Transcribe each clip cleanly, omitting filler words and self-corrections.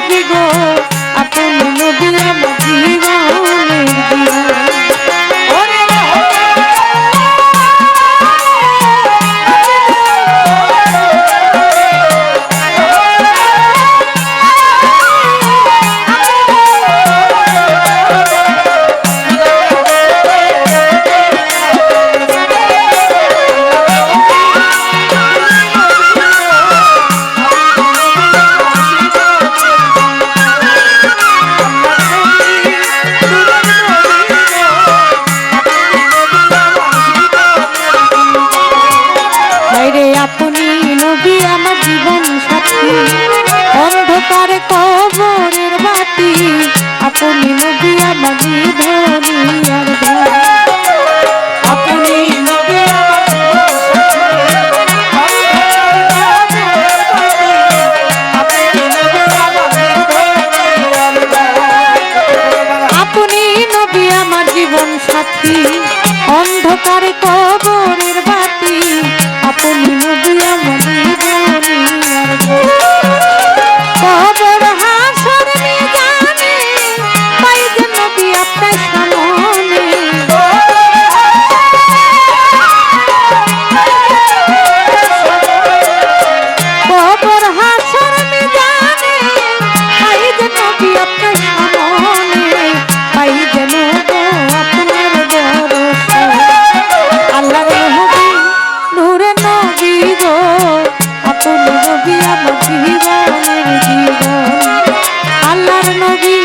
নবী গো আপন নবী আমার জীবনের জীবন। আপনি নবী আমার জীবন সাথী, অন্ধকারে কবরের বাতি, আপনি নবী আমার নিধনি আর ধান। আপনি নবী আপনি নবী আমার জীবন সাথী, অন্ধকারে কবরের বাতি, আপনি নবী আমার জীবনী আর কবর হাসর মিজানে পাই যে নবী আপনার সামনে। কবর হাসর মিজানে পাই যে নবী আপনার সামনে, পাই যে নবী আপনার দর্শন। আল্লাহর নবী নূরে নবী গো আপন নবী আমার জীবনের জীবন। আল্লাহর নবী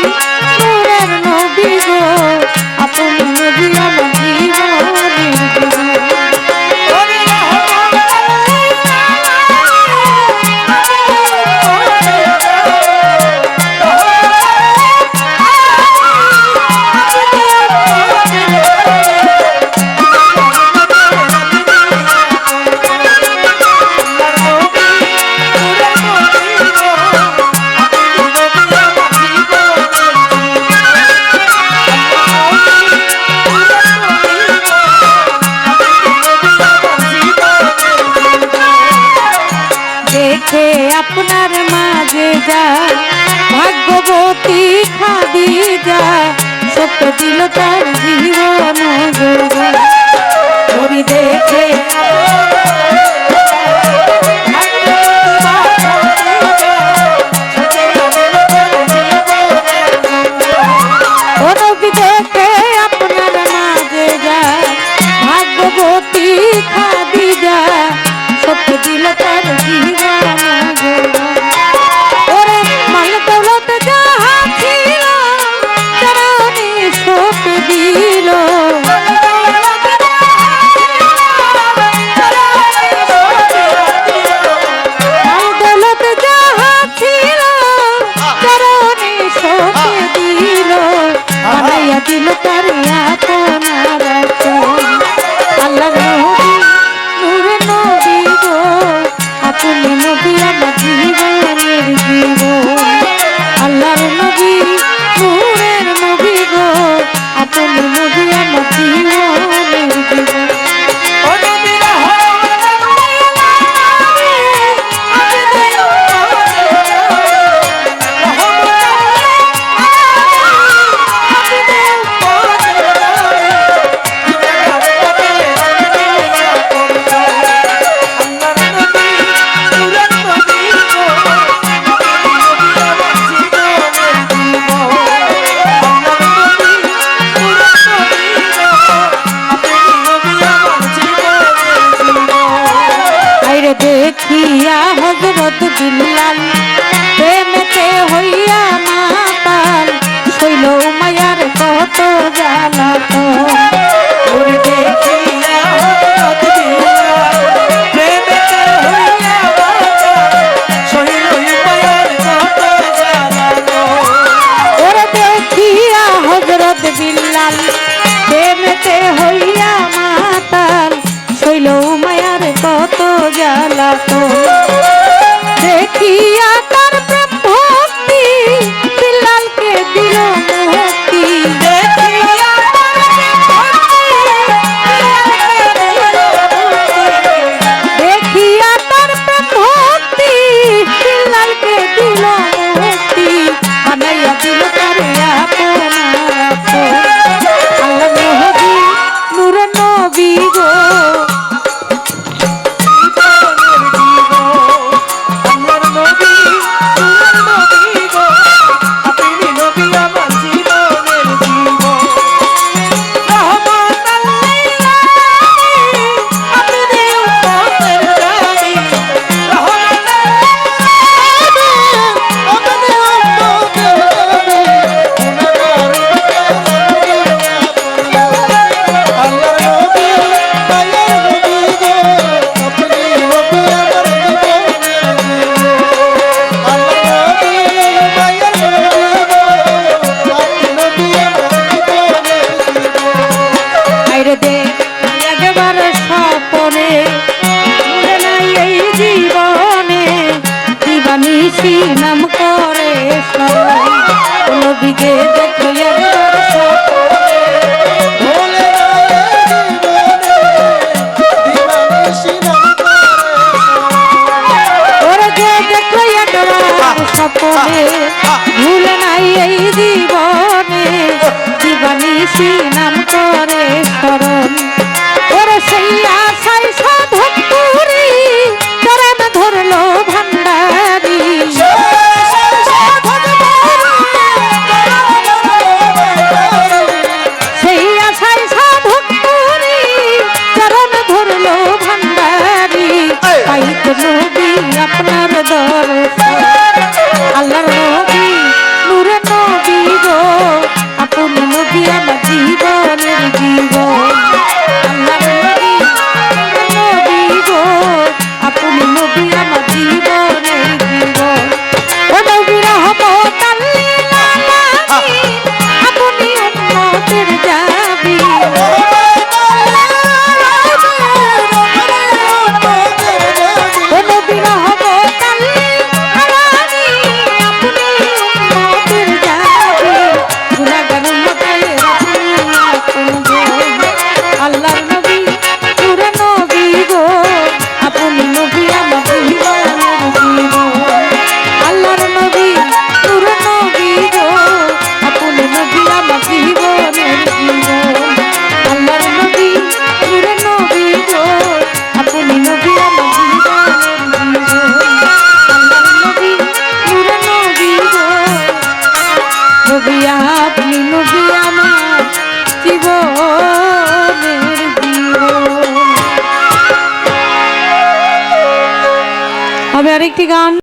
নূরের নবী গো আপন নবী আমার জীবনের জীবন। দেখে আপনার মাঝে যা ভাগ্যবতী খাদিজা, সত্য দিল তার জীবন যোগান। ওরে দেখে ও নবী দেখে আপনার মাঝে যা ভাগ্যবতী খাদিজা, সত্য দিল তার জীবন যোগান। ওরে মাল দৌলত যাহা ছিল তারা সত্য দিল, যে দেখো একবার স্বপনে ভোলে না দিবানিশি নাম করে ওরে যে দেখো একবার স্বপনে ভুলে নাই এই জীবনে দিবানিশি নাম করে স্মরণ ওরে সেই আশায় সাধক পুরি চরণ ধরলো ভান্ডারি সেই আশায় সাধক পুরি চরণ ধরলো ভান্ডারি পাইত নবী আপনার দর্শন আল্লাহর নবী নূরে নবী গো আপনি নবী আমার জীবনের জীবন আল্লাহর নবী নূরে নবী গো আপনি নবী আমার জীবনের জীবন ও নবী রহমতাল লিল আলামিন আপনি উম্মতের যাবি ও নবী রহমতাল লিল আলামিন আপনি উম্মতের যাবি গুনাহগার উম্মতের আপনি আপন গো আল্লাহর নবী নূরে নবী গো আপনি নবী আমার জীবনের জীবন আল্লাহর নবী নূরে নবী গো আপনি নবী আমার জীবনের জীবন আল্লাহর নবী নূরে নবী গো আপনি নবী আমার জীবনের জীবন আল্লাহর নবী নূরে নবী গো নবী আপনি নবী আমার জীবনের জীবন হবে আরেকটি গান।